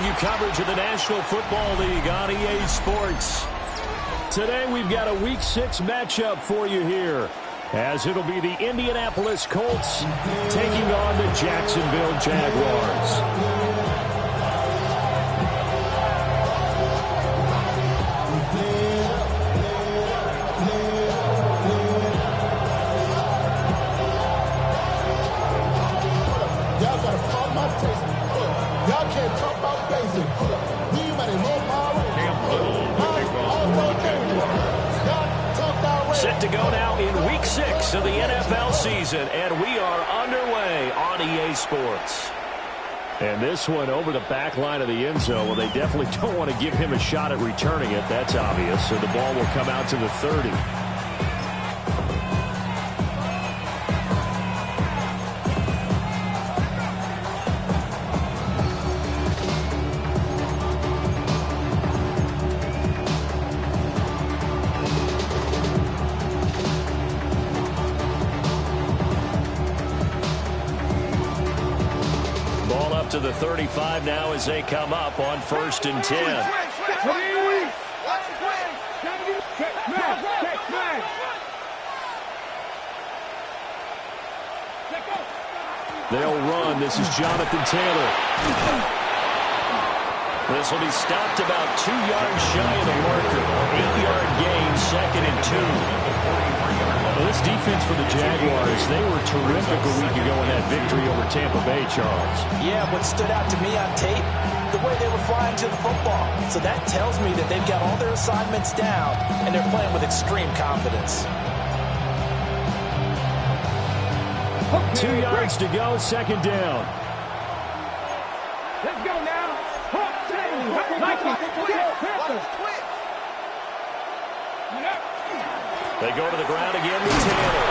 you coverage of the National Football League on EA Sports. Today we've got a Week 6 matchup for you here, as it'll be the Indianapolis Colts taking on the Jacksonville Jaguars. Set to go now in Week 6 of the NFL season, and we are underway on EA Sports. And this one over the back line of the end zone. Well, they definitely don't want to give him a shot at returning it. That's obvious. So the ball will come out to the 30. To the 35 now as they come up on 1st and 10. They'll run. This is Jonathan Taylor. This will be stopped about 2 yards shy of the marker. 8-yard gain, 2nd and 2. Well, this defense for the Jaguars, they were terrific a week ago in that victory over Tampa Bay, Charles. Yeah, what stood out to me on tape, the way they were flying to the football. So that tells me that they've got all their assignments down, and they're playing with extreme confidence. 2 yards to go, 2nd down. Let's go now. They go to the ground again with Taylor.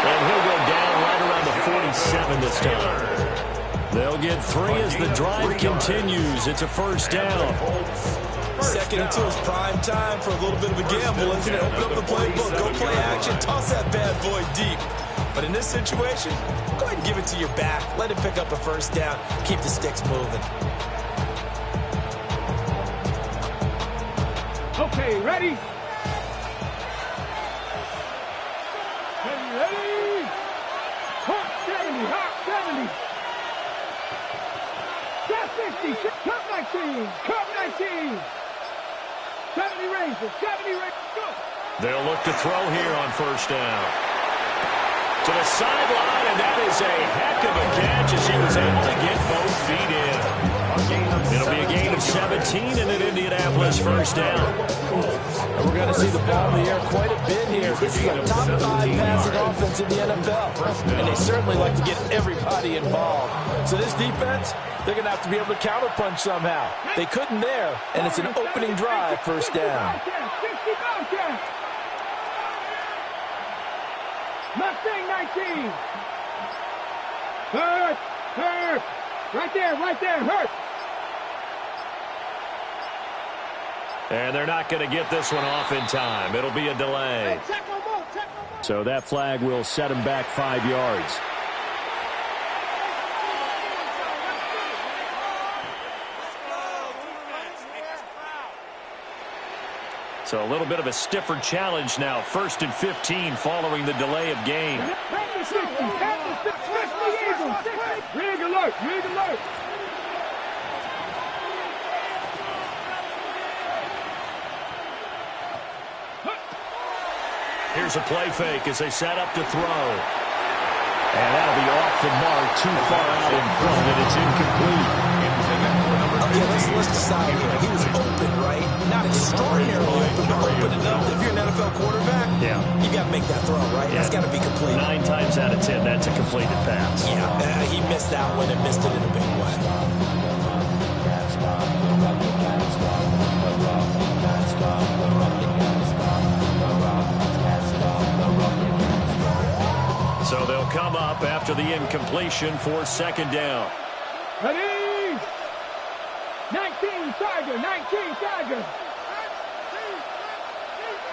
And he'll go down right around the 47 this time. They'll get 3 as the drive continues. It's a 1st down. 2nd and 2 is prime time for a little bit of a gamble, isn't it? Open up the playbook, go play action, toss that bad boy deep. But in this situation, go ahead and give it to your back. Let it pick up a 1st down. Keep the sticks moving. Okay, ready? Ready? Hot 70, hot 70. Got 60, cut 19, cut 19. 70 ranges, 70 ranges, go. They'll look to throw here on 1st down. To the sideline, and that is a heck of a catch as he was able to get both feet in. It'll be a gain of 17 and an Indianapolis 1st down. And we're going to see the ball in the air quite a bit here. This is a top 5 passing offense in the NFL, and they certainly like to get everybody involved. So this defense, they're going to have to be able to counterpunch somehow. They couldn't there, and it's an opening drive, 1st down. Mustang 19. Hurt, hurt. Right there, hurt. And they're not going to get this one off in time. It'll be a delay. So that flag will set him back 5 yards. So a little bit of a stiffer challenge now. 1st and 15 following the delay of game. Rig alert, rig alert. Here's a play fake as they set up to throw. And that'll be off the mark, too far out in front, and it's incomplete. Okay, let's decide here. He was open, right? Not extraordinarily open, but open enough. If you're an NFL quarterback, you got to make that throw, right? That's got to be complete. 9 times out of 10, that's a completed pass. Yeah, he missed that one and missed it in a big way. So they'll come up after the incompletion for 2nd down. Ready? 19 Tiger, 19 Tiger.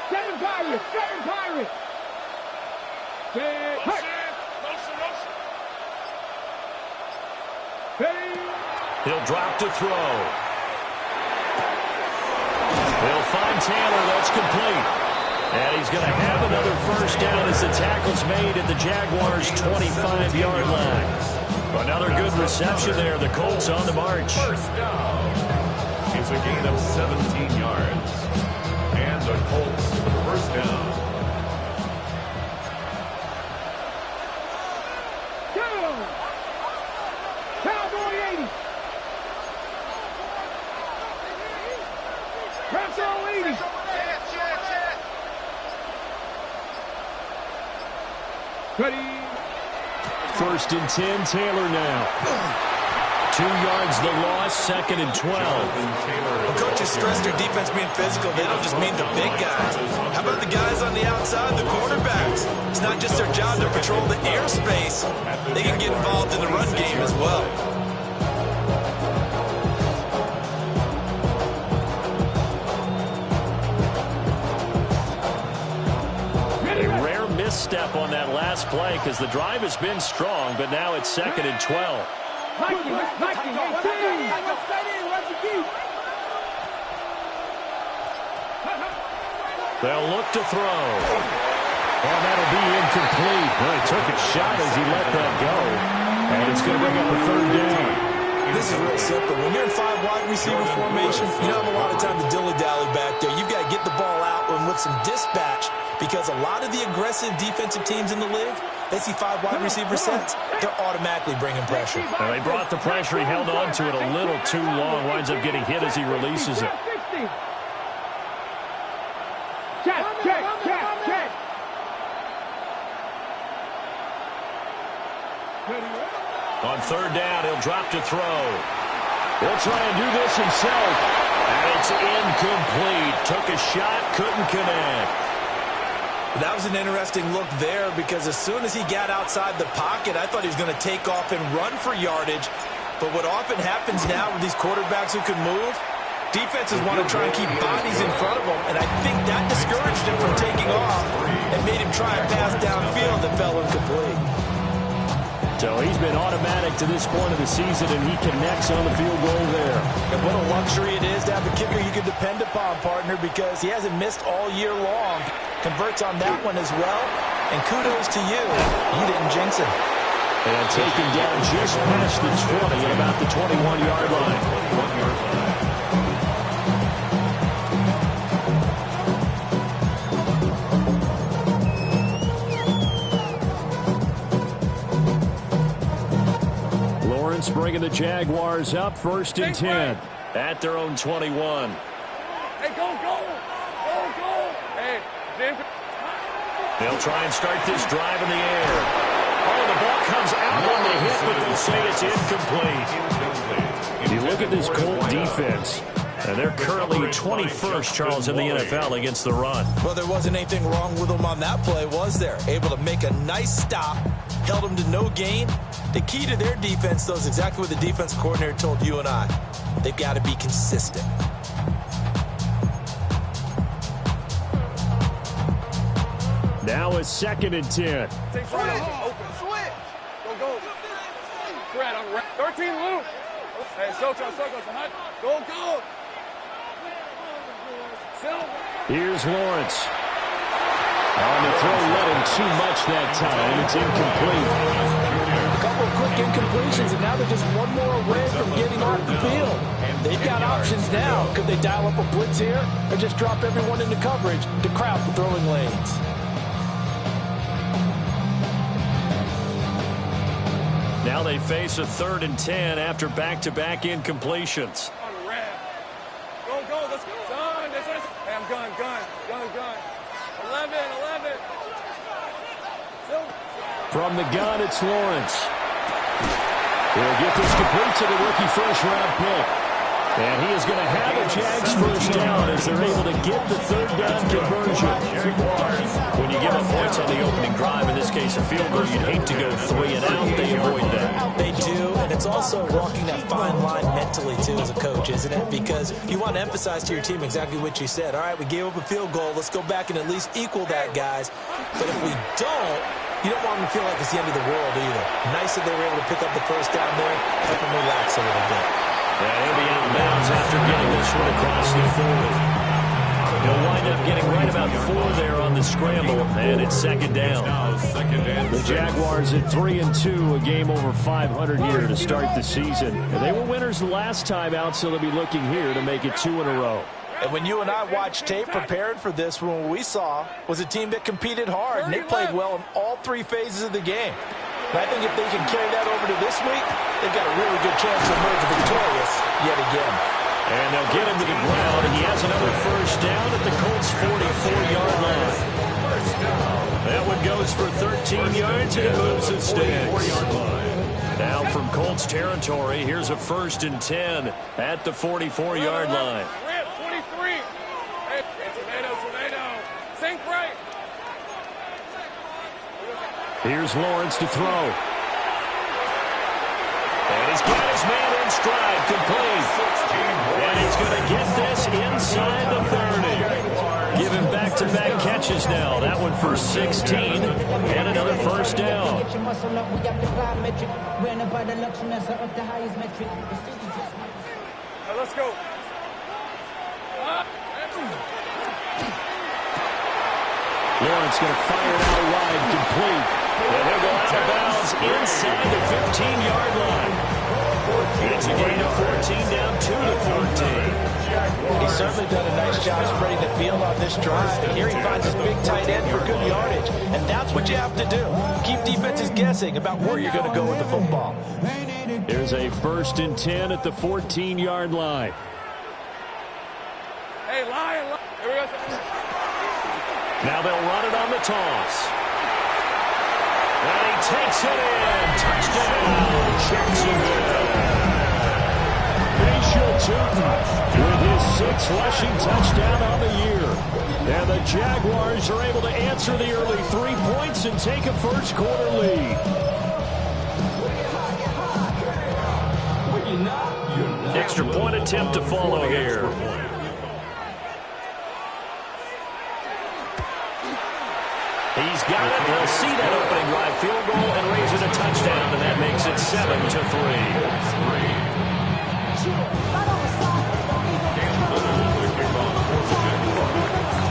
7 Pirates, 7 Pirates. He'll drop to throw. They'll find Taylor. That's complete. And he's going to have another first down as the tackle's made at the Jaguars' 25-yard line. Another good reception there. The Colts on the march. First down. It's a gain of 17 yards. And the Colts with the first down. Cowboy 80. Press all 80. First and 10, Taylor now. 2 yards the loss, second and 12. Well, coaches stress their defense being physical. They don't just mean the big guys. How about the guys on the outside, the quarterbacks? It's not just their job to patrol the airspace. They can get involved in the run game as well. A rare misstep on that last play because the drive has been strong, but now it's second and 12. They'll look to throw. And that'll be incomplete. Well, he took a shot as he let that go. And it's going to bring up a third down. This is real simple. When you're in 5 wide receiver formation, you don't have a lot of time to dilly-dally back there. You've got to get the ball out and with some dispatch, because a lot of the aggressive defensive teams in the league, they see 5 wide receiver sets, they're automatically bringing pressure. Well, they brought the pressure. He held on to it a little too long. Winds up getting hit as he releases it. Check. On third down, he'll drop to throw. He'll try and do this himself. And it's incomplete. Took a shot, couldn't connect. That was an interesting look there, because as soon as he got outside the pocket, I thought he was going to take off and run for yardage. But what often happens now with these quarterbacks who can move, defenses want to try and keep bodies in front of them, and I think that discouraged him from taking off and made him try a pass downfield that fell incomplete. So he's been automatic to this point of the season, and he connects on the field goal there. And what a luxury it is to have a kicker you can depend upon, partner, because he hasn't missed all year long. Converts on that one as well, and kudos to you. You didn't jinx him. And taken down just past the 20 at about the 21-yard line. Lawrence bringing the Jaguars up, first and 10 at their own 21. Hey, go. Hey, James. They'll try and start this drive in the air. Oh, the ball comes out on the hit, but they'll say it's incomplete. You look at this Colt defense, and they're currently 21st, Charles, in the NFL against the run. Well, there wasn't anything wrong with them on that play, was there? Able to make a nice stop, held them to no gain. The key to their defense, though, is exactly what the defense coordinator told you and I. They've got to be consistent. Now it's second and 10. Switch. Go. Fred, I'm 13 loop. Hey, circle. Go. Here's Lawrence. On the throw, let him too much that time. It's incomplete. A couple of quick incompletions, and now they're just one more away from getting off the field. They've got options now. Could they dial up a blitz here, or just drop everyone into coverage to crowd the throwing lanes? Now they face a third and 10 after back-to-back incompletions. Go, let's go. Son, hey, I'm gun. 11. From the gun, it's Lawrence. He'll get this complete to the rookie first-round pick. And he is going to have a Jags first down as they're able to get the third down conversion. When you give up points on the opening drive, in this case a field goal, you'd hate to go 3 and out. They avoid that. They do, and it's also walking that fine line mentally, too, as a coach, isn't it? Because you want to emphasize to your team exactly what you said. All right, we gave up a field goal. Let's go back and at least equal that, guys. But if we don't, you don't want them to feel like it's the end of the world either. Nice that they were able to pick up the first down there, help them relax a little bit. And he'll be out of bounds after getting this one across the 40. He'll wind up getting right about 4 there on the scramble, and it's second down. The Jaguars at 3-2, a game over 500 here to start the season. And they were winners the last time out, so they'll be looking here to make it 2 in a row. And when you and I watched tape prepared for this, what we saw was a team that competed hard, and they played well in all 3 phases of the game. And I think if they can carry that over to this week, they've got a really good chance to emerge victorious yet again. And they'll get him to the ground. He has another first down at the Colts' 44-yard line. That one goes for 13 yards, and it moves the sticks. Now from Colts territory, here's a 1st and 10 at the 44-yard line. Here's Lawrence to throw. And he's got his man in stride, complete. And he's going to get this inside the 30. Give him back-to-back catches now. That one for 16 and another first down. Let's go. Lawrence going to fire it out wide, complete. And he'll go out of bounds inside the 15-yard line. It's a gain of 14 down 2 to 14. He's certainly done a nice job spreading the field on this drive. And here he finds his big tight end for good yardage. And that's what you have to do. Keep defenses guessing about where you're going to go with the football. Here's a 1st and 10 at the 14-yard line. Hey, Lion. Here we go. Now they'll run it on the toss. And he takes it in. Touchdown, Jacksonville. Bishop Tootin with his 6th rushing touchdown on the year. And the Jaguars are able to answer the early 3 points and take a first-quarter lead. Extra point attempt to follow here. He's got it. They'll see that opening drive field goal and raise it a touchdown, and that makes it 7-3.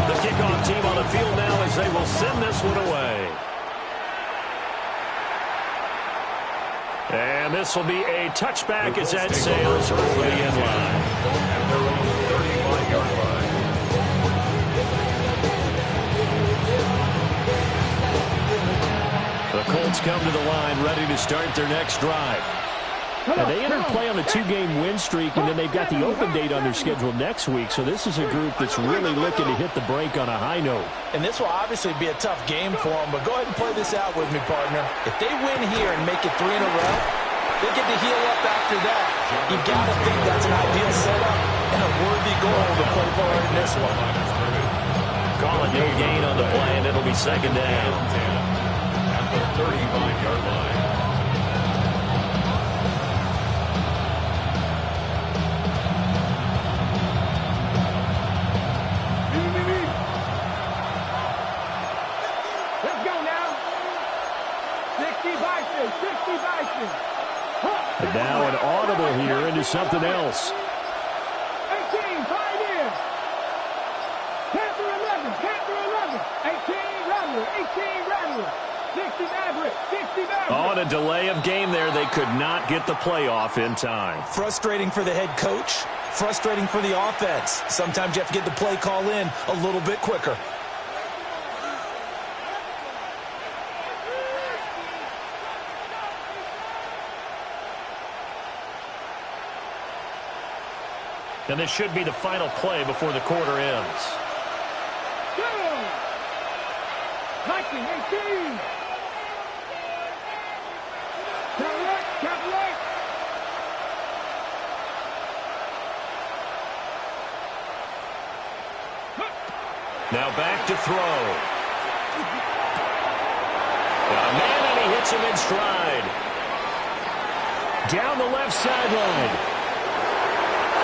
The kickoff team on the field now as they will send this one away. And this will be a touchback as that sails over the end line. At their own 35-yard line. The Colts come to the line ready to start their next drive. And they entered play on a 2-game win streak, and then they've got the open date on their schedule next week. So this is a group that's really looking to hit the break on a high note. And this will obviously be a tough game for them, but go ahead and play this out with me, partner. If they win here and make it 3 in a row, they get to heal up after that. You got to think that's an ideal setup and a worthy goal to play for in this one. Call it no gain on the play, and it'll be second down. At the 35-yard line. Let's go now. 60 Bison, 60 Bison. And now an audible here into something else. 18, 5 in. Panther 11, Panther 11. 18, Rattler, 18, Rattler. 60 Maverick, 60 Maverick. On a delay of game there, they could not get the playoff in time. Frustrating for the head coach, frustrating for the offense. Sometimes you have to get the play call in a little bit quicker. And this should be the final play before the quarter ends. Go! 19, 18. Calculate. Now back to throw. Got a man, and he hits him in stride. Down the left sideline.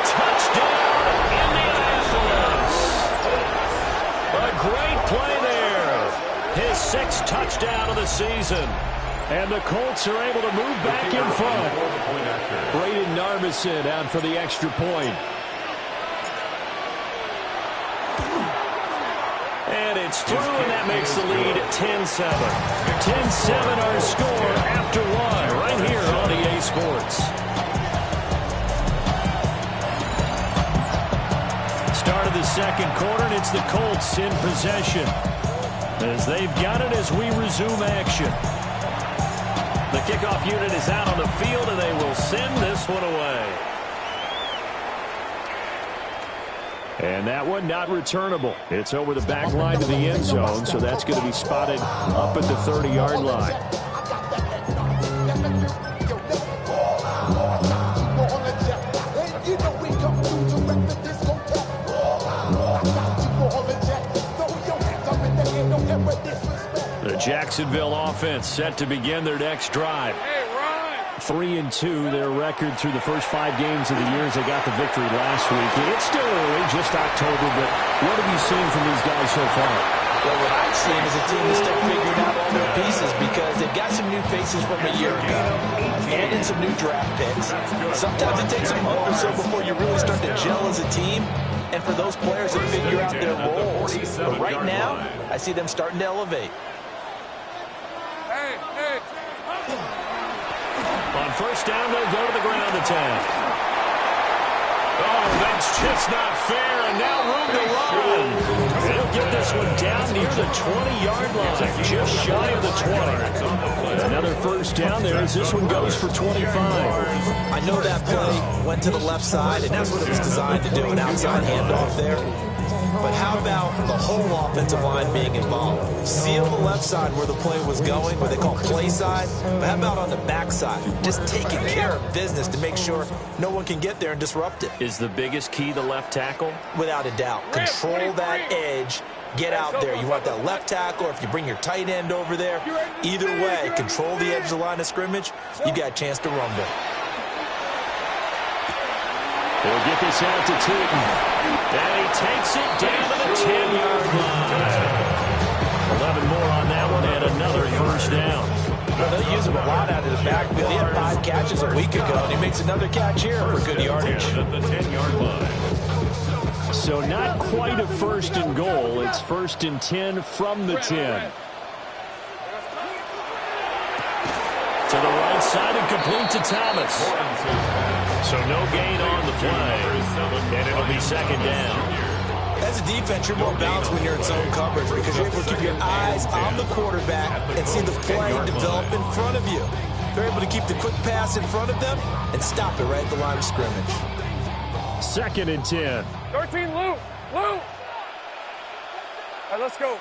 Touchdown, Indianapolis. A great play there. His 6th touchdown of the season. And the Colts are able to move back in front. Braden Narbison out for the extra point. And it's through, and that makes the lead 10-7. 10-7 our score after one, right here on EA Sports. Start of the second quarter, and it's the Colts in possession, as they've got it as we resume action. The kickoff unit is out on the field, and they will send this one away. And that one not returnable. It's over the back line to the end zone, so that's going to be spotted up at the 30-yard line. The Jacksonville offense set to begin their next drive. 3-2, their record through the first 5 games of the year as they got the victory last week. It's still early, just October, but what have you seen from these guys so far? Well, what I've seen is a team that's still figuring out all their pieces because they've got some new faces from a year ago and in some new draft picks. Sometimes it takes a month or so before you really start to gel as a team and for those players to figure out their roles. But right now, I see them starting to elevate. On first down, they'll go to the ground attack. Oh, that's just not fair, and now room to run. They'll get this one down near the 20-yard line, just shy of the 20. Another first down there as this one goes for 25. I know that play went to the left side, and that's what it was designed to do, an outside handoff there. But how about the whole offensive line being involved? Seal the left side where the play was going, where they call play side. But how about on the back side? Just taking care of business to make sure no one can get there and disrupt it. Is the biggest key the left tackle? Without a doubt. Control that edge. Get out there. You want that left tackle, or if you bring your tight end over there, either way, control the edge of the line of scrimmage, you got a chance to rumble. They'll get this out to Tootin. And he takes it down to the 10-yard line. 11 more on that one, and another first down. Well, they'll use him a lot out of the backfield. He had 5 catches a week ago, and he makes another catch here for good yardage. At the 10-yard line. So not quite a first and goal. It's first and 10 from the 10. To the right side and complete to Thomas. So no gain on the play, and it'll be second down. As a defense, you're more balanced when you're in zone coverage because you're able to keep your eyes on the quarterback and see the play develop in front of you. They're able to keep the quick pass in front of them and stop it right at the line of scrimmage. Second and 10. 13, Lou. All right, let's go.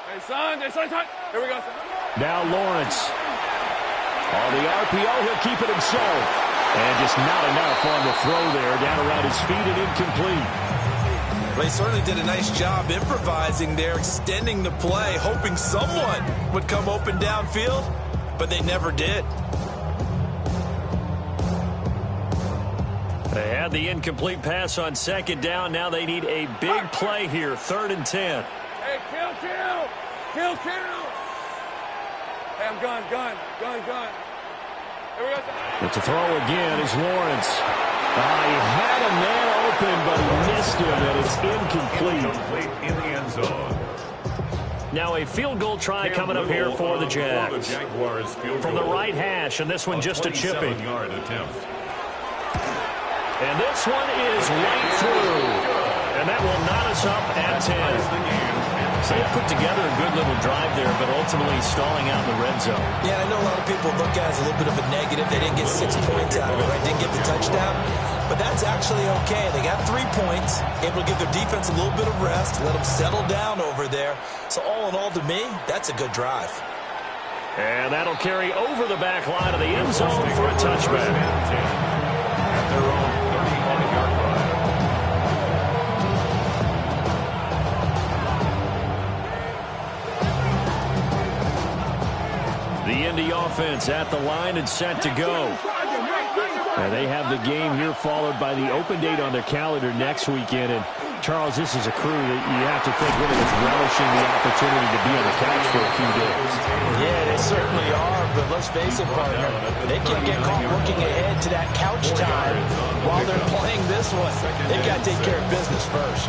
Hey, son. Here we go, son. Now Lawrence. On the RPO, he'll keep it himself. And just not enough on the throw there, down around his feet and incomplete. They certainly did a nice job improvising there, extending the play, hoping someone would come open downfield, but they never did. They had the incomplete pass on second down. Now they need a big play here, 3rd and 10. Hey, kill. Hey, I'm gun. Here we go. But to throw again is Lawrence. He had a man open, but he missed him, and it's incomplete. In the end zone. Now a field goal try coming up here for the Jags. From the right hash, and this one just a chipping. And this one is right through. And that will knot us up at 10. So they put together a good little drive there, but ultimately stalling out in the red zone. Yeah, I know a lot of people look at it as a little bit of a negative. They didn't get 6 points out of it, right? Didn't get the touchdown. But that's actually okay. They got 3 points, able to give their defense a little bit of rest, let them settle down over there. So all in all, to me, that's a good drive. And that'll carry over the back line of the end zone for a touchback. At their own 31-yard line. The Indy offense at the line and set to go. And they have the game here followed by the open date on their calendar next weekend. And Charles, this is a crew that you have to think really is relishing the opportunity to be on the couch for a few days. Yeah, they certainly are, but let's face it, partner, they can't get caught looking ahead to that couch time while they're playing this one. They've got to take care of business first.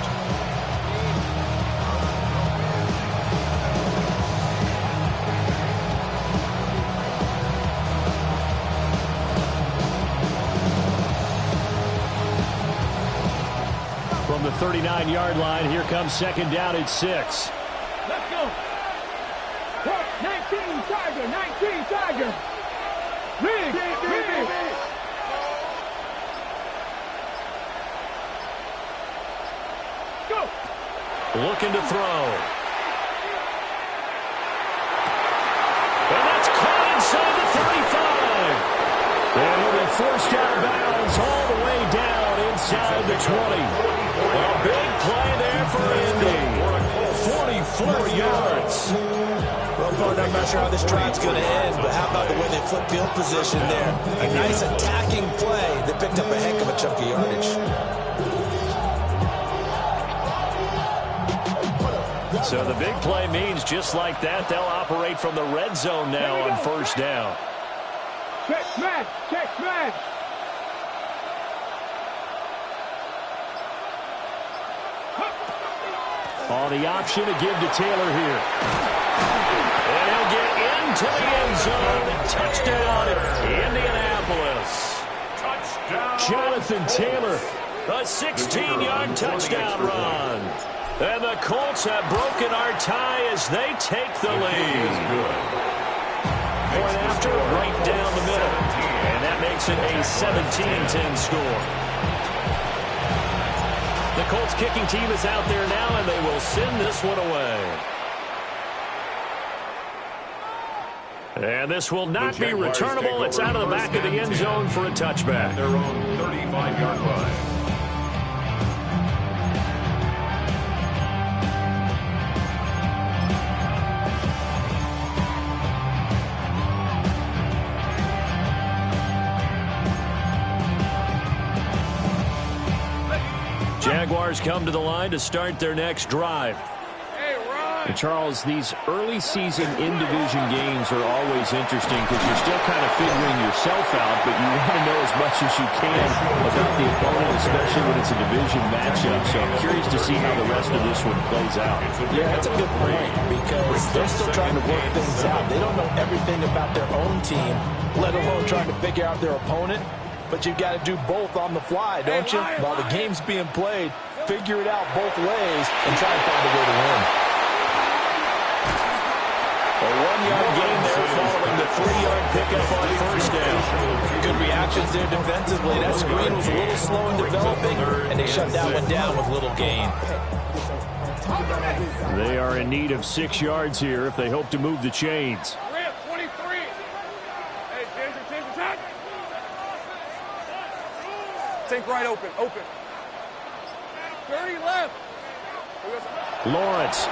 the 39-yard line. Here comes second down at 6. Let's go. 19 Tiger, 19 Tiger. Big. Go. Looking to throw. And that's caught inside the 35. And he'll be forced out of bounds all the way down inside the 20. A big play there for Indy. 44 yards. Well, partner, I'm not sure how this drive's going to end, but how about the way they flip field position there? A nice attacking play that picked up a heck of a chunk of yardage. So the big play means just like that, they'll operate from the red zone now on first down. Check smash, check smash. On the option to give to Taylor here. And he'll get into the end zone. Touchdown, Indianapolis. Touchdown. Jonathan Taylor, a 16-yard touchdown run. And the Colts have broken our tie as they take the lead. Point after, right down the middle. And that makes it a 17-10 score. The Colts kicking team is out there now, and they will send this one away. And this will not be returnable. It's out of the back of the end zone for a touchback. Their own 35-yard line. Jaguars come to the line to start their next drive. And Charles, these early season in-division games are always interesting because you're still kind of figuring yourself out, but you want to know as much as you can about the opponent, especially when it's a division matchup. So I'm curious to see how the rest of this one plays out. Yeah, that's a good point because they're still trying to work things out. They don't know everything about their own team, let alone trying to figure out their opponent. But you've got to do both on the fly, don't you? While the game's being played, figure it out both ways and try and find a way to win. A 1-yard gain there following the 3-yard pickup on first down. Good reactions there defensively. That screen was a little slow in developing, and they shut that one down with little gain. They are in need of 6 yards here if they hope to move the chains. 23. Hey, Ginger, touch. Take right open. 30 left. Lawrence.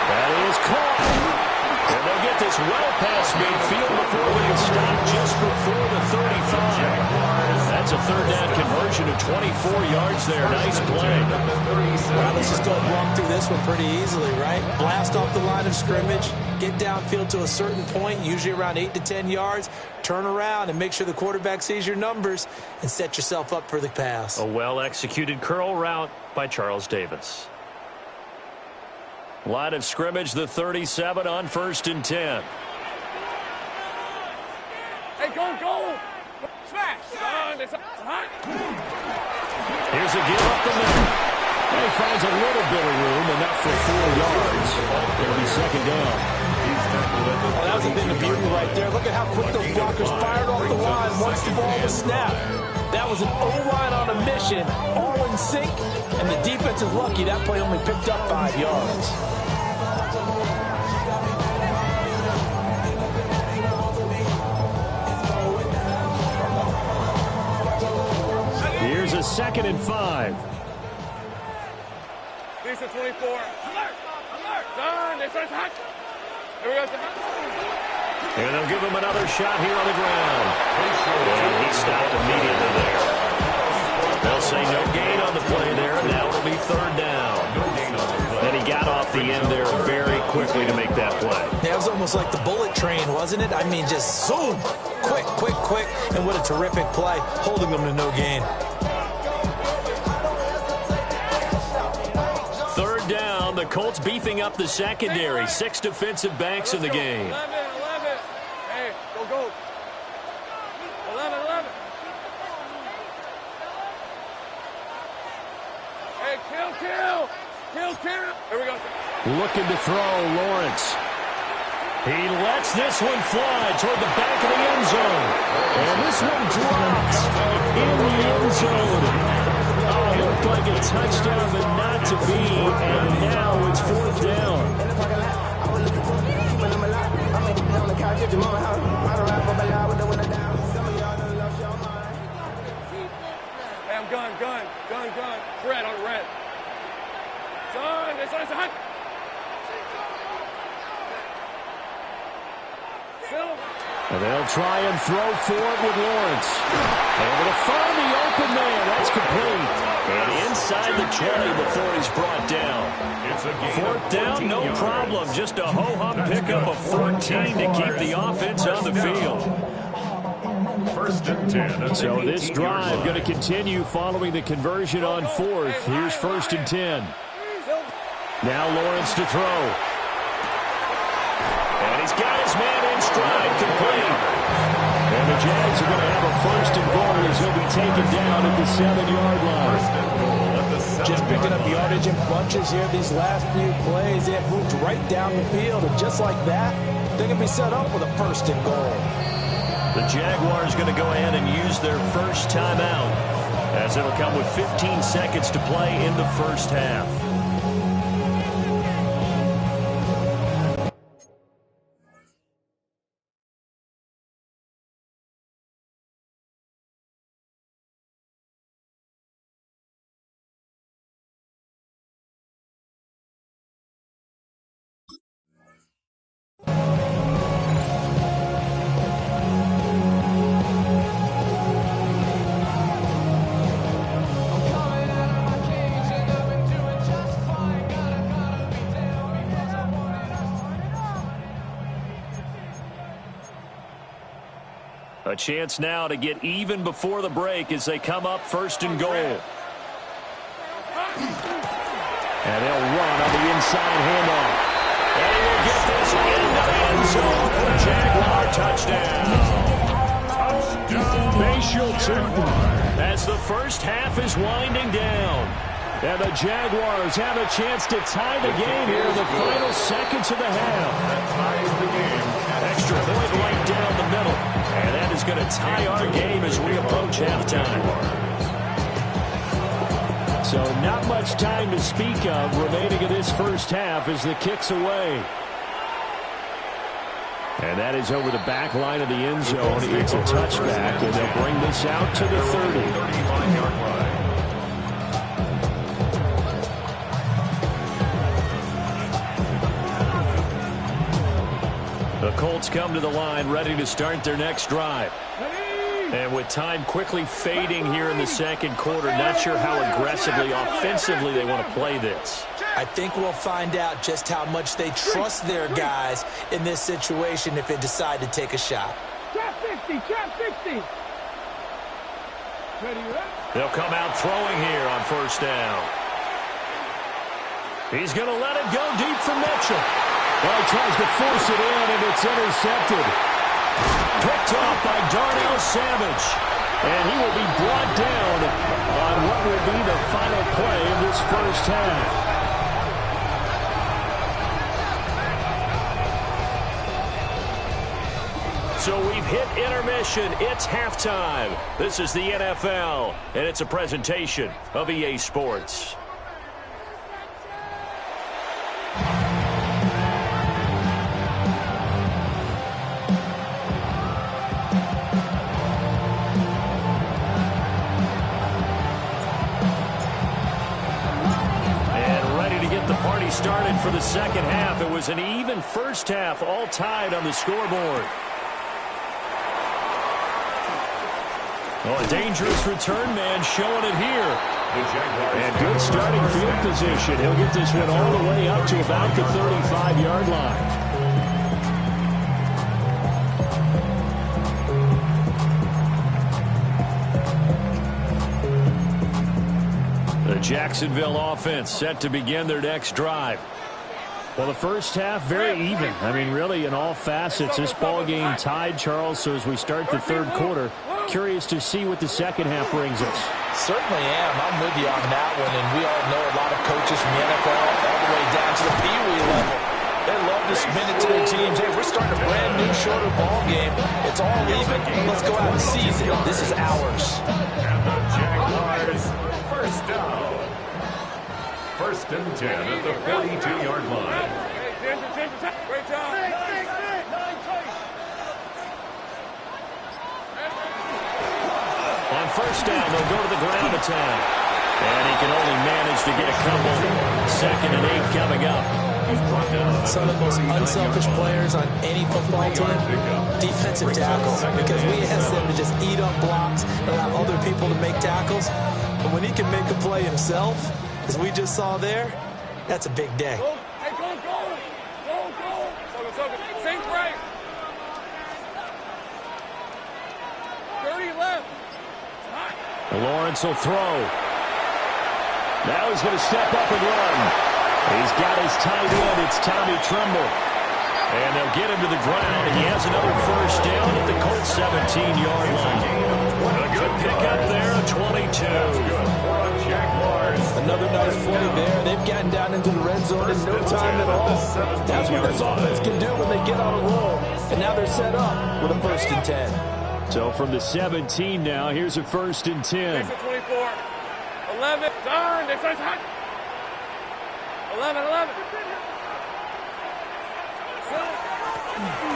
That is caught. And they'll get this well past midfield before they can stop just before the 35. That's a third down conversion of 24 yards there. Nice play. Well, let's just go and walk through this one pretty easily, right? Blast off the line of scrimmage, get downfield to a certain point, usually around 8 to 10 yards, turn around and make sure the quarterback sees your numbers and set yourself up for the pass. A well-executed curl route by Charles Davis. Line of scrimmage, the 37 on 1st and 10. Hey, go. Smash. Here's a give up the middle. And he finds a little bit of room, enough for 4 yards. It'll be second down. Well, that was a bit of beauty right there. Look at how quick those blockers fired off the line once the ball was snapped. That was an O-line on a mission, all in sync, and the defense is lucky that play only picked up 5 yards. Here's a 2nd and 5. This is 24. Alert! Done. This is hot. Here we go. And they'll give him another shot here on the ground. And he stopped immediately there. They'll say no gain on the play there, and now it'll be third down. And he got off the end there very quickly to make that play. Yeah, it was almost like the bullet train, wasn't it? I mean, just zoom, quick, and what a terrific play, holding them to no gain. Third down, the Colts beefing up the secondary. 6 defensive backs in the game. 11. Hey, go. 11. Hey, kill. Here we go. Looking to throw, Lawrence. He lets this one fly toward the back of the end zone. And this one drops in the end zone. Oh, it looked like a touchdown, but not to be. And now it's 4th down. Hey, I'm gun. Red on red. Son, it's hot. And they'll try and throw for it with Lawrence. Able to find the open man. That's complete. And inside the 20 before he's brought down. It's a gain 4th down, no yards. problem. Just a ho-hum pickup of 14 to keep the offense on the field. 1st and 10. So this drive going to continue following the conversion on 4th. Here's 1st and 10. Now Lawrence to throw. And he's got his man in stride, complete. And the Jags are going to have a 1st and goal as he'll be taken down at the 7-yard line. Just picking up yardage in bunches here these last few plays. They have moved right down the field, and just like that, they're going to be set up with a 1st and goal. The Jaguars going to go ahead and use their first timeout, as it'll come with 15 seconds to play in the first half. A chance now to get even before the break as they come up 1st and goal. And they'll run on the inside handoff. And he will get this into the end zone for the Jaguar touchdown. Facial two as the first half is winding down. And the Jaguars have a chance to tie the game here in the final seconds of the half. That ties the game. Extra point right down the middle. And that is going to tie our game as we approach halftime. So not much time to speak of remaining in this first half as the kick's away. And that is over the back line of the end zone. It's a touchback, and they'll bring this out to the 30. 35-yard line. The Colts come to the line ready to start their next drive. And with time quickly fading here in the second quarter, not sure how aggressively, offensively they want to play this. I think we'll find out just how much they trust their guys in this situation if they decide to take a shot. Trap 60. Ready, They'll come out throwing here on 1st down. He's going to let it go deep for Mitchell. Well, he tries to force it in, and it's intercepted. Picked off by Darnell Savage. And he will be brought down on what will be the final play of this first half. So we've hit intermission. It's halftime. This is the NFL, and it's a presentation of EA Sports. Started for the second half. It was an even first half, all tied on the scoreboard. Well, a dangerous return man showing it here. And good starting field position. He'll get this one all the way up to about the 35-yard line. The Jacksonville offense set to begin their next drive. Well, the first half, very even. I mean, really, in all facets, this ball game tied, Charles. So as we start the third quarter, curious to see what the second half brings us. Certainly am. I'm with you on that one, and we all know a lot of coaches from the NFL all the way down to the Pee Wee level. They love to spin it to their teams. Hey, we're starting a brand new, shorter ball game. It's all even. Let's go out and seize it. This is ours. And the Jaguars first down. First and 10 at the 42-yard line. Great job. On first down, they'll go to the ground attack. And he can only manage to get a couple. 2nd and 8 coming up. Some of the most unselfish players on any football team, defensive tackles, because we ask them to just eat up blocks and allow other people to make tackles. But when he can make a play himself, as we just saw there, that's a big day. Hey, go. Sink right. 30 left. Lawrence will throw. Now he's going to step up and run. He's got his tight end. It's Tommy Tremble. And they'll get him to the ground. He has another first down at the Colts 17-yard line. A good pickup there, a 22. Another nice play there. They've gotten down into the red zone in no time at all. That's what this offense can do when they get on a roll. And now they're set up with a 1st and 10. So from the 17 now, here's a 1st and 10. 24. 11. Darn. They start hot. 11.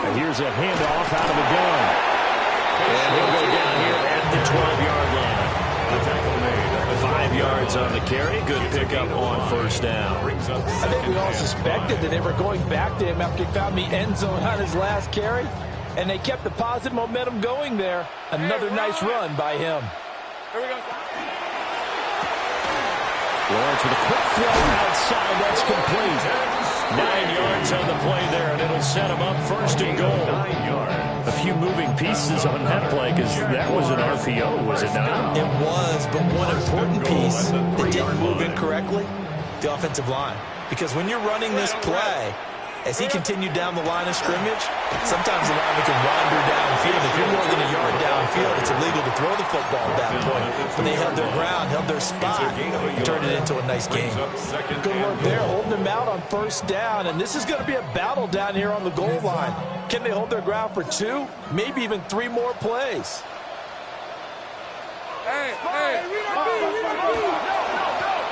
And here's a handoff out of the gun. And he'll go down here at the 12-yard line. 5 yards on the carry. Good pickup on first down. I think we all suspected that they were going back to him after he found the end zone on his last carry. And they kept the positive momentum going there. Another nice run by him. Here we go. Lawrence with a quick throw outside. That's complete. 9 yards on the play there, and it'll set him up 1st and goal. 9 yards. A few moving pieces on that play because that was an RPO, was it not? It was, but one important piece that didn't move incorrectly, the offensive line. Because when you're running this play, as he continued down the line of scrimmage, sometimes the lineman can wander downfield. If you're more than a yard downfield, it's illegal to throw the football at that point. But they held their ground, held their spot, and turned it into a nice game. Good work there, holding them out on first down. And this is going to be a battle down here on the goal line. Can they hold their ground for 2, maybe even 3 more plays?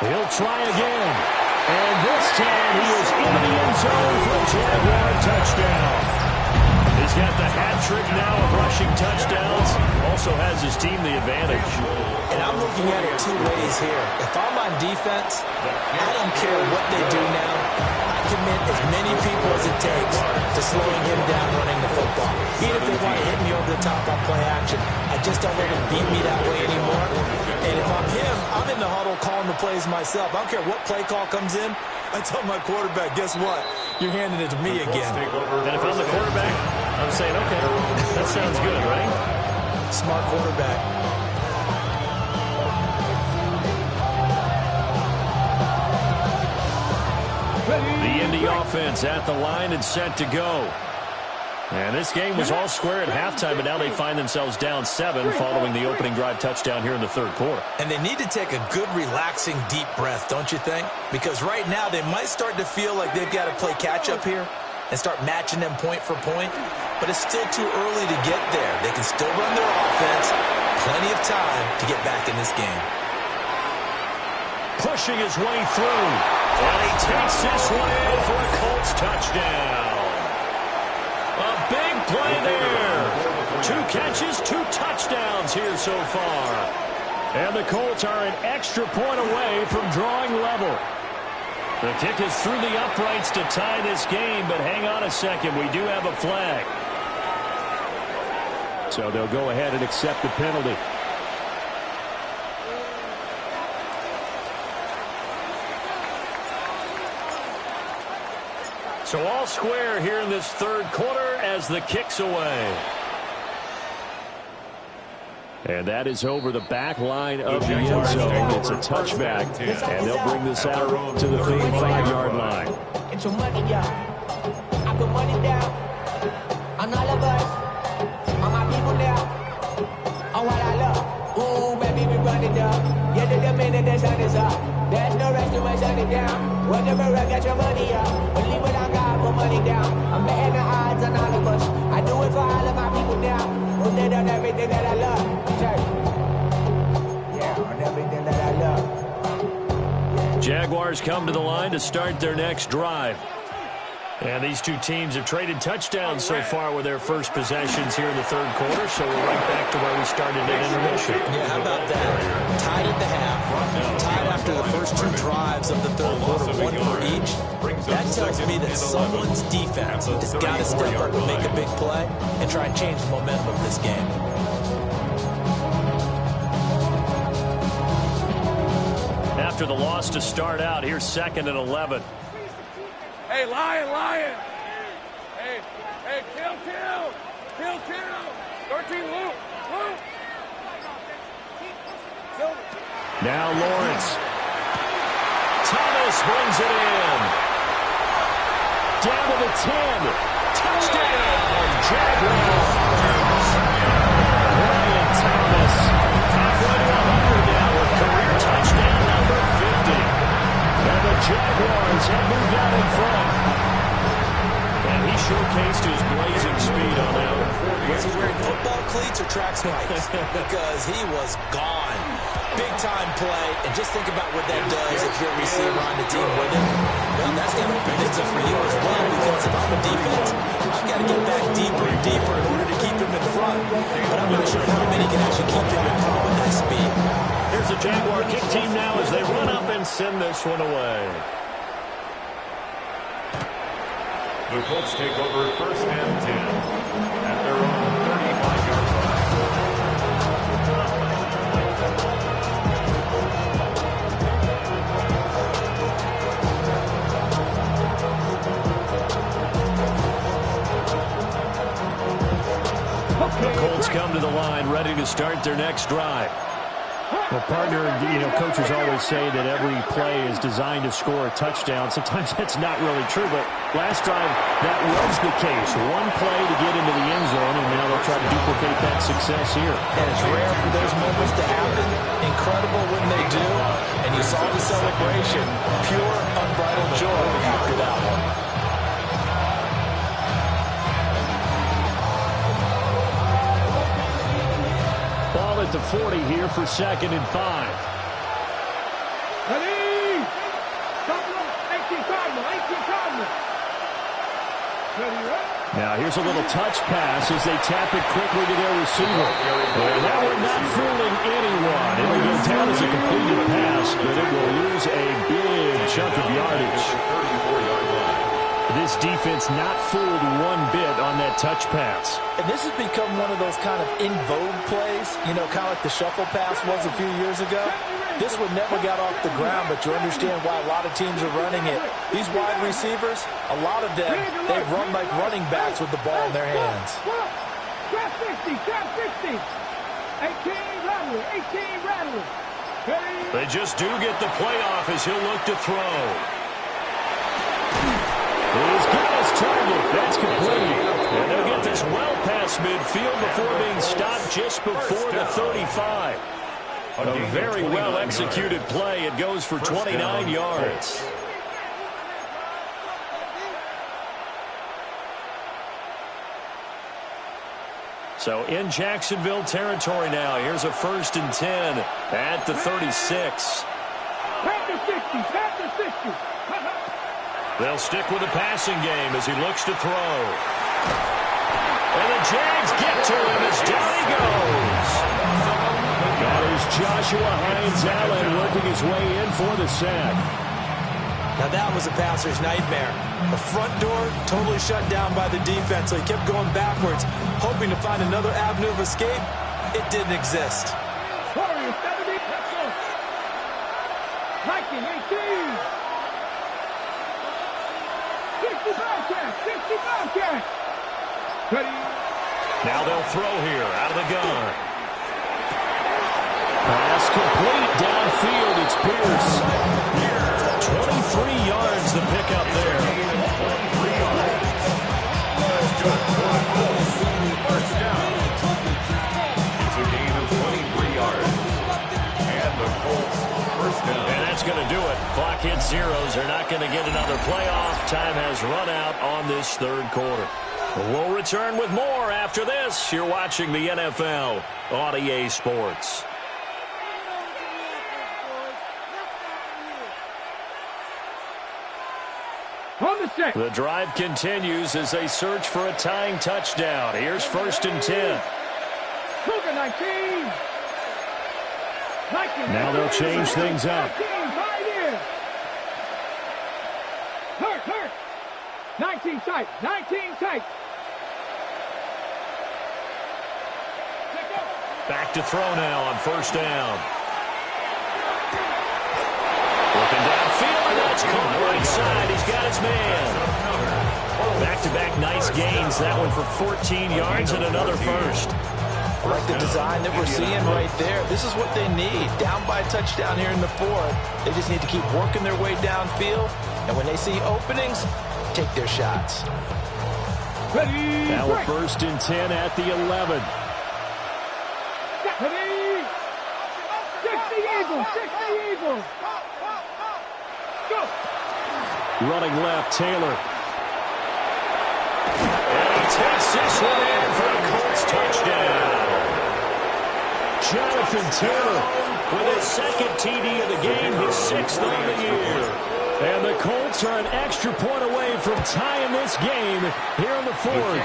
He'll try again. And this time he is into the end zone for a Jaguar touchdown. He's got the hat trick now of rushing touchdowns. Also has his team the advantage. And I'm looking at it 2 ways here. If I'm on defense, I don't care what they do now. I commit as many people as it takes to slowing him down running the football. Even if they want to hit me over the top on play action, I just don't let him beat me that way anymore. And if I'm him, I'm in the huddle calling the plays myself. I don't care what play call comes in. I tell my quarterback, guess what? You're handing it to me again. And if I'm the quarterback, I'm saying, okay, that sounds good, right? Smart quarterback. The Indy offense at the line and set to go. And this game was all square at halftime, but now they find themselves down 7 following the opening drive touchdown here in the 3rd quarter. And they need to take a good, relaxing, deep breath, don't you think? Because right now they might start to feel like they've got to play catch-up here and start matching them point for point. But it's still too early to get there. They can still run their offense. Plenty of time to get back in this game. Pushing his way through. And he takes this one in for a Colts touchdown. A big play there. 2 catches, 2 touchdowns here so far. And the Colts are an extra point away from drawing level. The kick is through the uprights to tie this game, but hang on a second. We do have a flag. So they'll go ahead and accept the penalty. So all square here in this 3rd quarter as the kick's away. And that is over the back line of the end zone. It's a touchback, and they'll bring this out to the 35-yard line. Get your money down. I put money down on all of us, on my people now, on what up. Yeah, the minute the sun is up. There's no rest to my sun it down. Whatever I got your money up. Believe what I got, put money down. I'm betting the odds on all of us. I do it for all of my people now. Who did on everything that I love. Yeah, on everything that I love. Jaguars come to the line to start their next drive. And these two teams have traded touchdowns so far with their first possessions here in the third quarter, so we're right back to where we started at intermission. Yeah, how about that? Tied at the half, tied after the first two drives of the third quarter, one for each. That tells me that someone's defense has got to step up and make a big play and try and change the momentum of this game. After the loss to start out, here's 2nd and 11. Hey, Lion. Hey, kill. 13, Luke. Now Lawrence. Thomas brings it in. Down to the 10. Touchdown, Jaguars. Brian Thomas. Halfway to 100 now with career touchdown number 50. And the Jaguars have moved out in front. And he showcased his blazing speed on that one. Was he wearing football cleats or track spikes? Because he was gone. Big-time play, and just think about what that does if you're a receiver on the team with him. Well, that's going to be benefit for you as well, because if I'm a defense, I've got to get back deeper and deeper in order to keep him in front. But I'm not sure how many can actually keep him in front with that speed. Here's the Jaguar kick team now as they run up and send this one away. The Colts take over 1st and 10 at their own 35-yard line. The Colts come to the line ready to start their next drive. Well, partner, coaches always say that every play is designed to score a touchdown. Sometimes that's not really true, but last drive, that was the case. One play to get into the end zone, and now they'll try to duplicate that success here. And it's rare for those moments to happen. Incredible when they do. And you saw the celebration. Pure, unbridled joy after that one. Ball at the 40 here for 2nd and 5. Ready? 18 Cardinal. Ready, right? Now here's a little touch pass as they tap it quickly to their receiver. And that one not fooling anyone. It will go down as a completed pass, but it will lose a big chunk of yardage. This defense not fooled one bit on that touch pass. And this has become one of those kind of in vogue plays, kind of like the shuffle pass was a few years ago. This one never got off the ground, but you understand why a lot of teams are running it. These wide receivers, a lot of them, they've run like running backs with the ball in their hands. Trap 50. 18 Rattler. They just do get the play off as he'll look to throw. He's got his target. That's complete. And they'll get this well past midfield before being stopped just before the 35. A very well executed play. It goes for 29 yards. So in Jacksonville territory now. Here's a 1st and 10 at the 36. Panther 60. They'll stick with the passing game as he looks to throw. And the Jags get to him as down he goes. That is Joshua Hines-Allen working his way in for the sack. Now that was a passer's nightmare. The front door totally shut down by the defense, so he kept going backwards, hoping to find another avenue of escape. It didn't exist. Warriors 70. Viking 18. 60 Bobcats. Ready? Now they'll throw here out of the gun. Pass complete downfield. It's Pierce. 23 yards the pickup there. First down. It's a gain of 23 yards. And the zeros. They're not going to get another playoff. Time has run out on this third quarter. We'll return with more after this. You're watching the NFL on EA Sports. The drive continues as they search for a tying touchdown. Here's 1st and 10. Now they'll change things up. 19 tight. 19 tight. Back to throw now on 1st down. Looking downfield, and that's caught right side. He's got his man. Back-to-back nice gains. That one for 14 yards and another first. I like the design that we're seeing right there. This is what they need. Down by a touchdown here in the fourth. They just need to keep working their way downfield. And when they see openings, take their shots. Now a 1st and 10 at the 11. Six the Eagles. Go. Running left, Taylor. And he takes this one in for a Colts touchdown. Jonathan Taylor with his 2nd TD of the game, his 6th on the year. And the Colts are an extra point away from tying this game here in the 4th.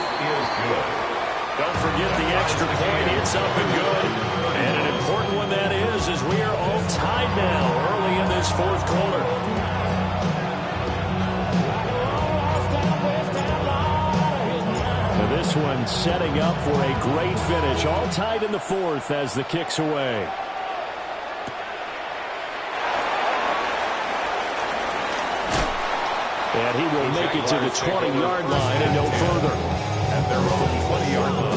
Don't forget the extra point. It's up and good. And an important one that is, as we are all tied now early in this 4th quarter. Now this one setting up for a great finish. All tied in the 4th as the kick's away. And he will make it to the 20-yard line and no further. At their own 20-yard line.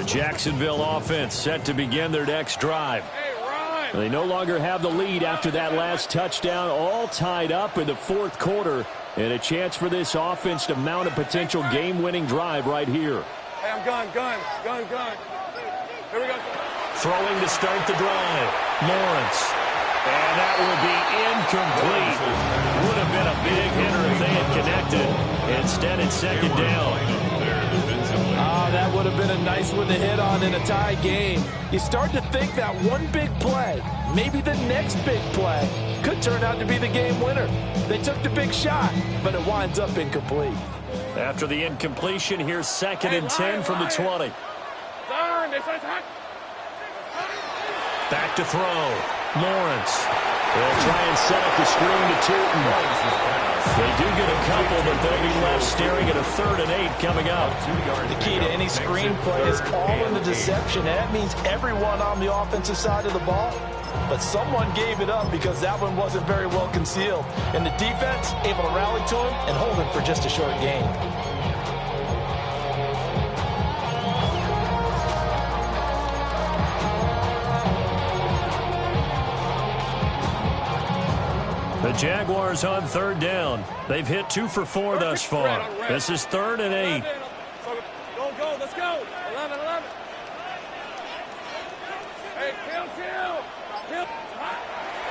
Jacksonville offense set to begin their next drive. They no longer have the lead after that last touchdown, all tied up in the 4th quarter, and a chance for this offense to mount a potential game-winning drive right here. Hey, I'm gun. Here we go. Throwing to start the drive. Lawrence. And that will be incomplete. Would have been a big hitter if they had connected. Instead, it's 2nd down. That would have been a nice one to hit on in a tie game. You start to think that one big play, maybe the next big play, could turn out to be the game winner. They took the big shot, but it winds up incomplete. After the incompletion, here's 2nd and 10 from the 20. Back to throw. Lawrence. They'll try and set up the screen to Tootin. They do get a couple, but they'll be left staring at a 3rd and 8 coming up. The key to any screen play is all in the deception, and that means everyone on the offensive side of the ball. But someone gave it up because that one wasn't very well concealed. And the defense able to rally to him and hold him for just a short gain. The Jaguars on 3rd down. They've hit 2 for 4 thus far. This is 3rd and 8. Go, let's go. 11. Hey, kill.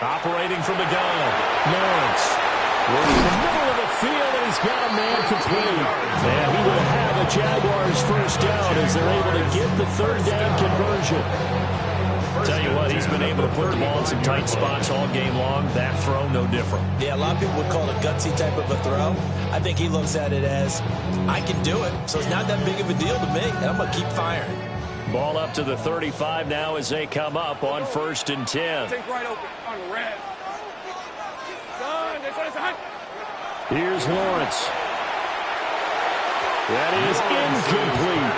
Operating from the gun. Lawrence. Working in the middle of the field, and he's got a man complete. And he will have the Jaguars 1st down as they're able to get the 3rd down conversion. Tell you what, he's been able to put the ball in some tight spots all game long. That throw, no different. Yeah, a lot of people would call it a gutsy type of a throw. I think he looks at it as, I can do it, so it's not that big of a deal to me, and I'm going to keep firing. Ball up to the 35 now as they come up on 1st and 10. Take right open on red. Here's Lawrence. That is incomplete.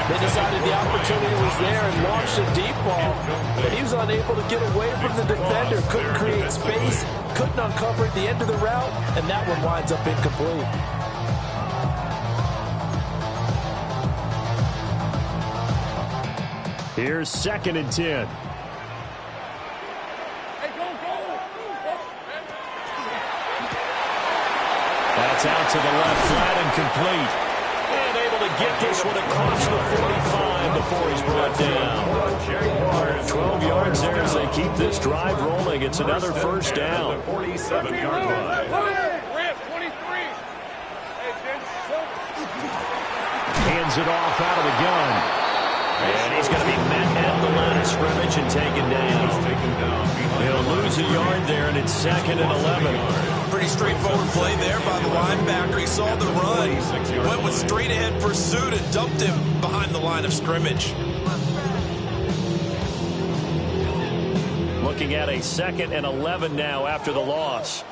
They decided the opportunity was there and launched a deep ball, but he was unable to get away from the defender, couldn't create space, couldn't uncover at the end of the route, and that one winds up incomplete. Here's 2nd and 10. That's out to the left, flat and complete. And able to get this one across the 45 before he's brought down. 12 yards there as they keep this drive rolling. It's another first down. 47-yard line. Hands it off out of the gun. And he's going to be met at the line of scrimmage and taken down. He'll lose a yard there, and it's 2nd and 11. Pretty straightforward play there by the linebacker. He saw the run, went with straight-ahead pursuit, and dumped him behind the line of scrimmage. Looking at a 2nd and 11 now after the loss.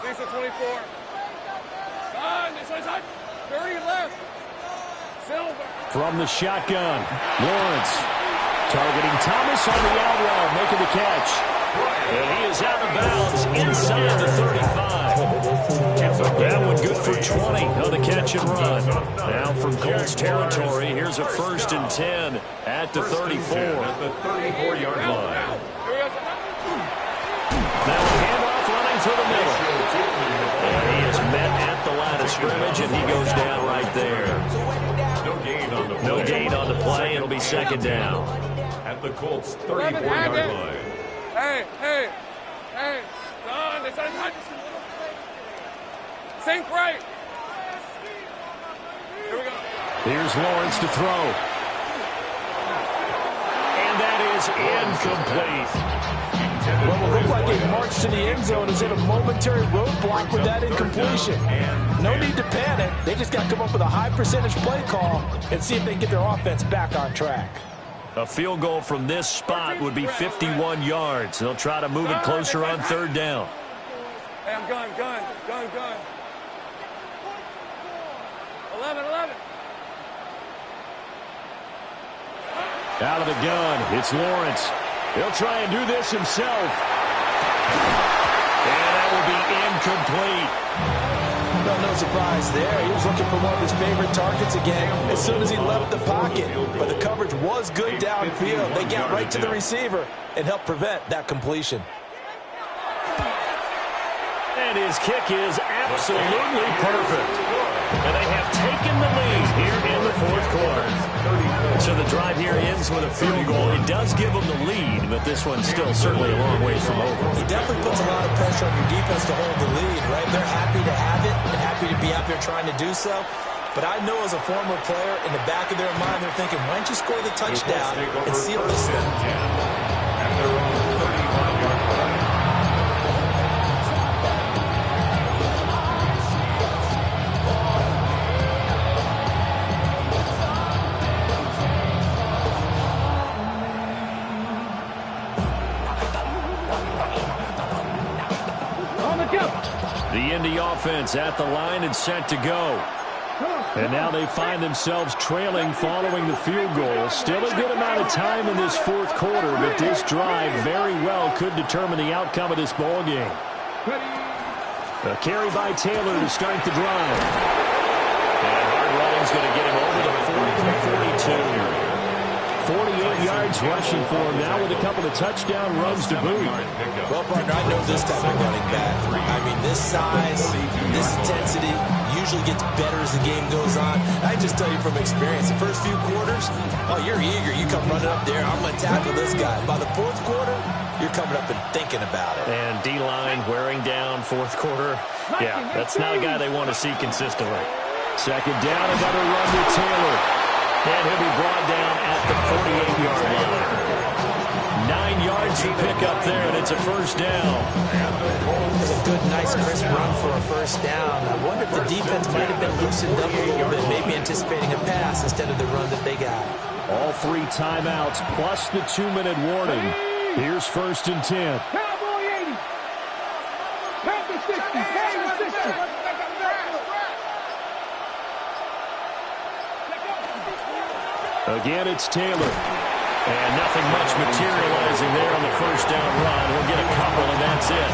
24. 30 left. From the shotgun, Lawrence targeting Thomas on the out route, making the catch. And he is out of bounds inside the 35. That one good for 20 on the catch and run. Now from Colts territory, here's a 1st and 10 at the 34. At the 34-yard line. Now a handoff running through the middle. And he is met at the line of scrimmage, and he goes down right there. No gain on the play. It'll be 2nd down. At the Colts 34-yard line. Hey, Don, it's on. Sink right. Here we go. Here's Lawrence to throw. And that is incomplete. Well, it looked like a march to the end zone is in a momentary roadblock with that incompletion. No need to panic. They just got to come up with a high percentage play call and see if they can get their offense back on track. A field goal from this spot would be 51 yards. They'll try to move it closer on 3rd down. Hey, I'm gun. 11. Out of the gun, it's Lawrence. He'll try and do this himself. And that will be incomplete. Well, no surprise there. He was looking for one of his favorite targets again as soon as he left the pocket. But the coverage was good downfield. They got right to the receiver and helped prevent that completion. And his kick is absolutely perfect. And they have taken the lead here in the 4th quarter. So the drive here ends with a field goal. It does give them the lead, but this one's still certainly a long ways from over. It definitely puts a lot of pressure on your defense to hold the lead, right? They're happy to have it and happy to be out there trying to do so. But I know as a former player, in the back of their mind, they're thinking, why don't you score the touchdown and seal this thing? At their own 35-yard line. The Indy offense at the line and set to go. And now they find themselves trailing following the field goal. Still a good amount of time in this 4th quarter, but this drive very well could determine the outcome of this ball game. A carry by Taylor to start the drive. And hard running's going to get him over the 40 to 42. 48 yards rushing for him now with a couple of touchdown runs to boot. Well, partner, I know this type of running back. I mean, this size, this intensity usually gets better as the game goes on. I just tell you from experience, the first few quarters, oh, you're eager. You come running up there, I'm going to tackle this guy. By the 4th quarter, you're coming up and thinking about it. And D-line wearing down 4th quarter. Yeah, that's not a guy they want to see consistently. 2nd down, another run to Taylor. And he'll be brought down at the 48-yard line. 9 yards to pick up there, and it's a first down. It's a good, nice, crisp run for a first down. I wonder if the defense might have been loosened up a little bit, maybe anticipating a pass instead of the run that they got. All 3 timeouts plus the 2-minute warning. Here's 1st and 10. Cowboy 80. Panther 60. Panther 60. Again, it's Taylor. And nothing much materializing there on the first down run. He'll get a couple, and that's it.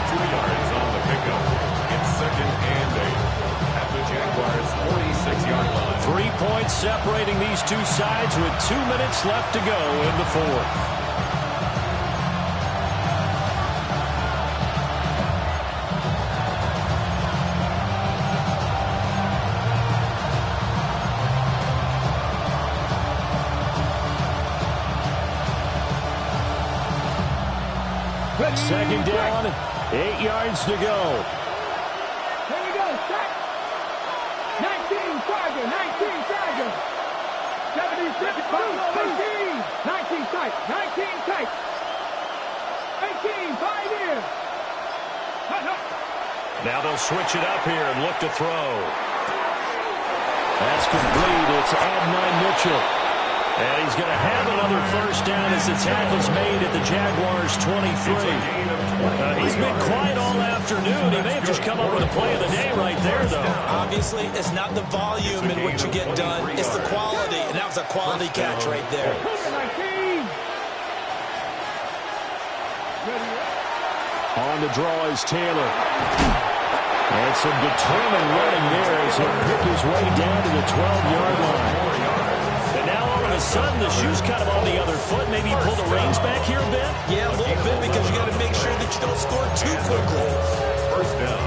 2 yards on the pickup. It's 2nd and 8 at the Jaguars' 46-yard line. 3 points separating these two sides with 2 minutes left to go in the fourth. Second down, 8 yards to go. Here we go, set. 19 Tiger, 19 Tiger. 76, 18, 19 tight, 19 tight. 18, 5 in. Now they'll switch it up here and look to throw. That's complete. It's Adonai Mitchell. And he's going to have another first down as the tackle's made at the Jaguars' 23. He's been quiet all afternoon. He may have just come up with a play of the day right there, though. Obviously, it's not the volume in which you get done. It's the quality, and that was a quality catch right there. On the draw is Taylor. And some determined running there as he'll pick his way down to the 12-yard line. And now all of a sudden, the shoe's kind of on the other foot. Maybe you pull the reins back here a bit? Yeah, a little bit, because you got to make sure that you don't score too quickly. First down.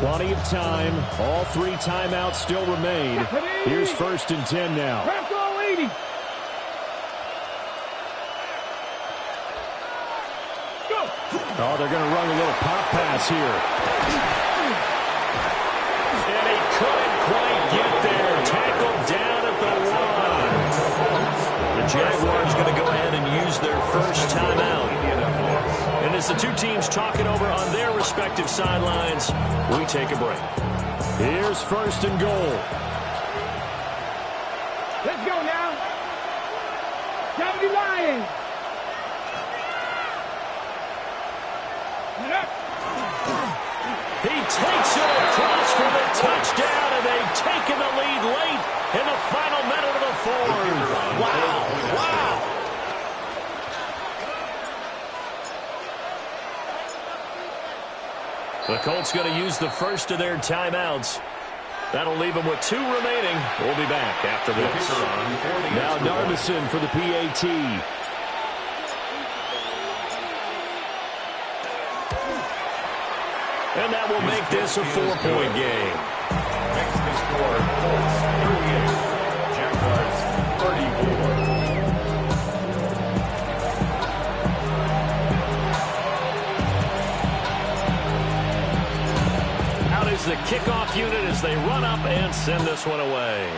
Plenty of time. All 3 timeouts still remain. Here's 1st and 10 now. Oh, they're going to run a little pop pass here. And he couldn't quite get there. Tackled down at the 1. The Jaguars going to go ahead and use their first timeout. And as the two teams talk it over on their respective sidelines, we take a break. Here's 1st and goal. Let's go now. W Lions. He takes it across for the touchdown, and they've taken the lead late in the final minute of the fourth. Wow, wow. The Colts going to use the first of their timeouts. That'll leave them with 2 remaining. We'll be back after this. Now Nardison for the PAT. And that will make this a 4-point game. Makes the score Colts 38, Jaguars 34. Out is the kickoff unit as they run up and send this one away.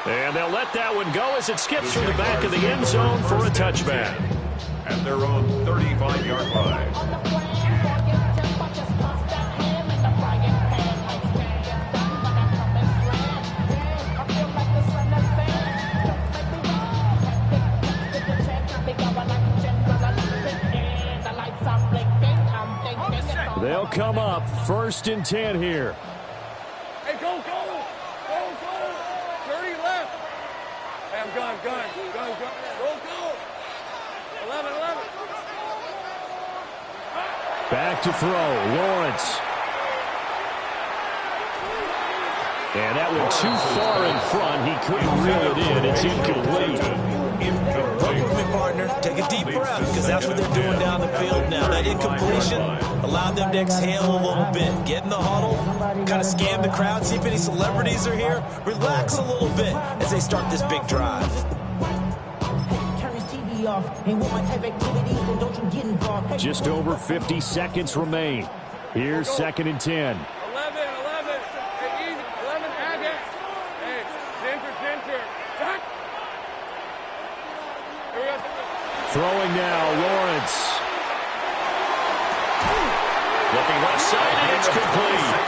And they'll let that one go as it skips through the back of the end zone for a touchback. At their own 35-yard line. They'll come up 1st and 10 here. Hey, go. 30 left. Hey, I'm gun. Go. 11. Back to throw, Lawrence. And that went too far in front. He couldn't reel it in. It's incomplete. Work with me, partner. Take a deep breath, because that's what they're doing down the field now. That incompletion allowed them to exhale a little bit. Get in the huddle, kind of scan the crowd, see if any celebrities are here. Relax a little bit as they start this big drive. Just over 50 seconds remain. Here's 2nd and 10. 11. Hey, easy. 11, add it. Hey, center. Back. Here we go. Throwing now, Lawrence. Looking left side, and it's complete.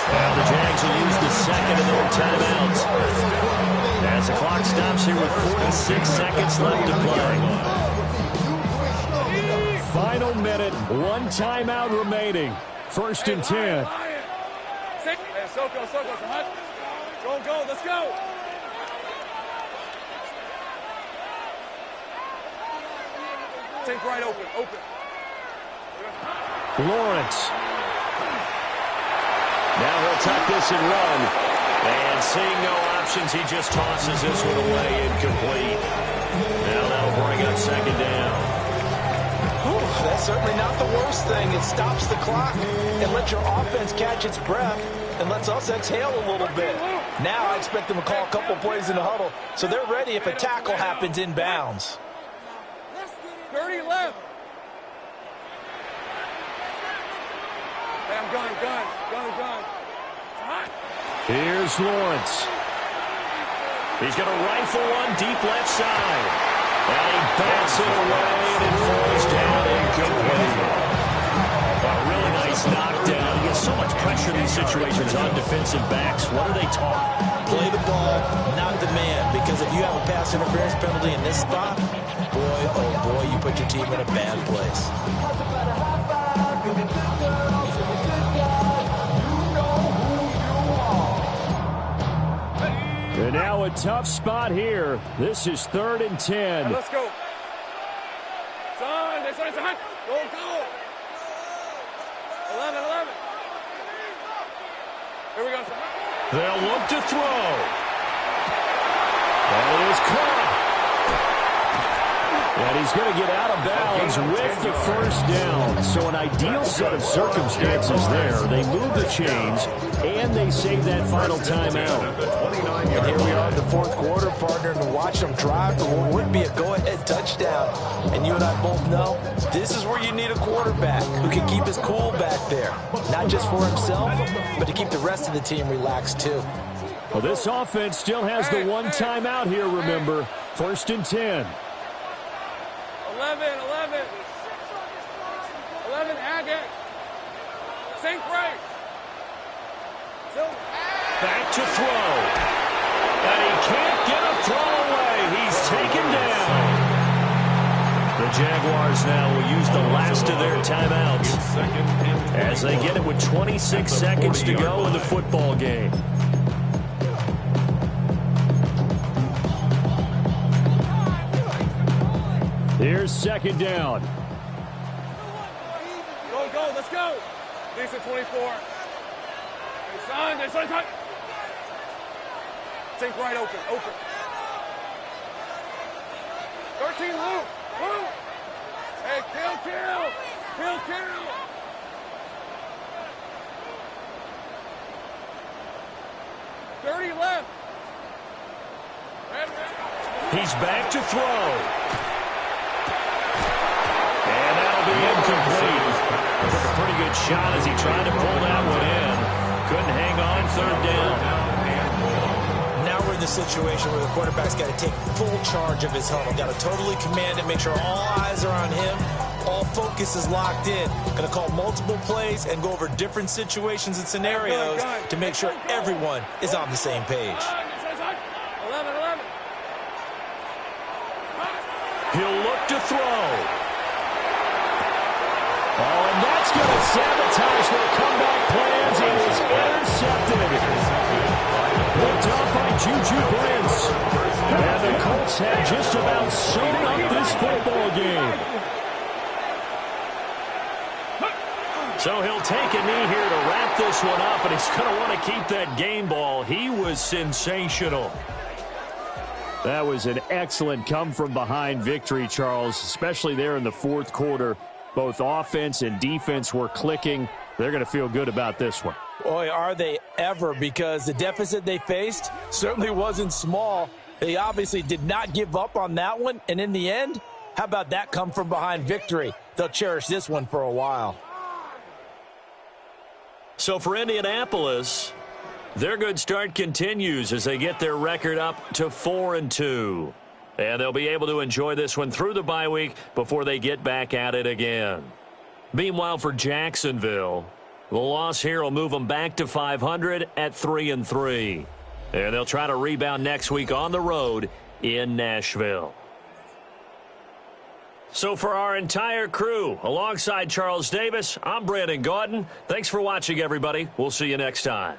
Now the Jags will use the 2nd of their timeouts. As the clock stops here with 46 seconds left to play. Final minute, 1 timeout remaining. 1st and 10. Go, let's go. Take right open. Lawrence. Now he'll tuck this and run. And seeing no options, he just tosses this one away, incomplete. Now that'll bring up 2nd down. That's certainly not the worst thing. It stops the clock and lets your offense catch its breath and lets us exhale a little bit. Now I expect them to call a couple plays in the huddle so they're ready if a tackle happens inbounds. 30 left. Hey, I'm gun. Here's Lawrence. He's going to rifle one deep left side. And he bats it away, and it falls down incomplete. A really nice knockdown. He gets so much pressure in these situations on defensive backs. What are they taught? Play the ball, not the man. Because if you have a pass interference penalty in this spot, boy, oh boy, you put your team in a bad place. And now a tough spot here. This is 3rd and 10. Hey, let's go. Son. Go. 11. Here we go, son. They'll look to throw. That is caught. And he's going to get out of bounds with the 1st down. So an ideal set of circumstances there. They move the chains, and they save that final timeout. And here we are in the 4th quarter, partner, to watch them drive for what would be a go-ahead touchdown. And you and I both know this is where you need a quarterback who can keep his cool back there. Not just for himself, but to keep the rest of the team relaxed too. Well, this offense still has the one timeout here, remember. 1st and 10. 11, Agate. St. Frank. Back to throw. And he can't get a throw away. He's taken down. The Jaguars now will use the last of their timeouts as they get it with 26 seconds to go in the football game. Here's 2nd down. Go, let's go. Decent 24. Hey, son. Think right open. 13, Luke. Hey, kill. 30 left. He's back to throw. And that'll be incomplete. Took a pretty good shot as he tried to pull that one in. Couldn't hang on. 3rd down. Now we're in the situation where the quarterback's got to take full charge of his huddle. Got to totally command it, make sure all eyes are on him. All focus is locked in. Going to call multiple plays and go over different situations and scenarios to make sure everyone is on the same page. 11. He'll look to throw. Oh, and that's going to sabotage their comeback plans. It is intercepted. Picked up by Juju Brents. And the Colts have just about sewn up this football game. So he'll take a knee here to wrap this one up, and he's going to want to keep that game ball. He was sensational. That was an excellent come-from-behind victory, Charles, especially there in the 4th quarter. Both offense and defense were clicking. They're going to feel good about this one. Boy, are they ever, because the deficit they faced certainly wasn't small. They obviously did not give up on that one, and in the end, how about that come-from-behind victory? They'll cherish this one for a while. So for Indianapolis, their good start continues as they get their record up to 4-2. And they'll be able to enjoy this one through the bye week before they get back at it again. Meanwhile, for Jacksonville, the loss here will move them back to 500 at 3-3. And they'll try to rebound next week on the road in Nashville. So for our entire crew, alongside Charles Davis, I'm Brandon Gaudin. Thanks for watching, everybody. We'll see you next time.